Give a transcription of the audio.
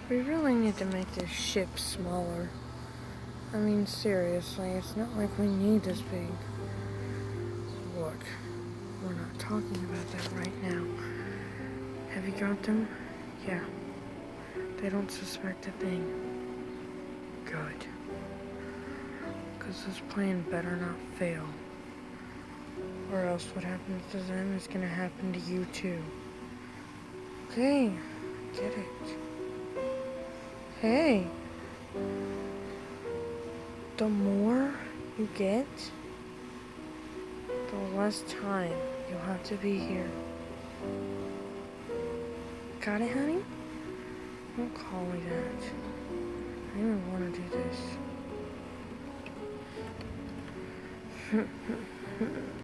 We really need to make this ship smaller. I mean, seriously, it's not like we need this big. Look, we're not talking about that right now. Have you got them? Yeah. They don't suspect a thing. Good. Because this plan better not fail. Or else what happens to them is gonna happen to you too. Okay, get it. Hey, the more you get, the less time you'll have to be here. Got it, honey? Don't call me that. I don't even want to do this.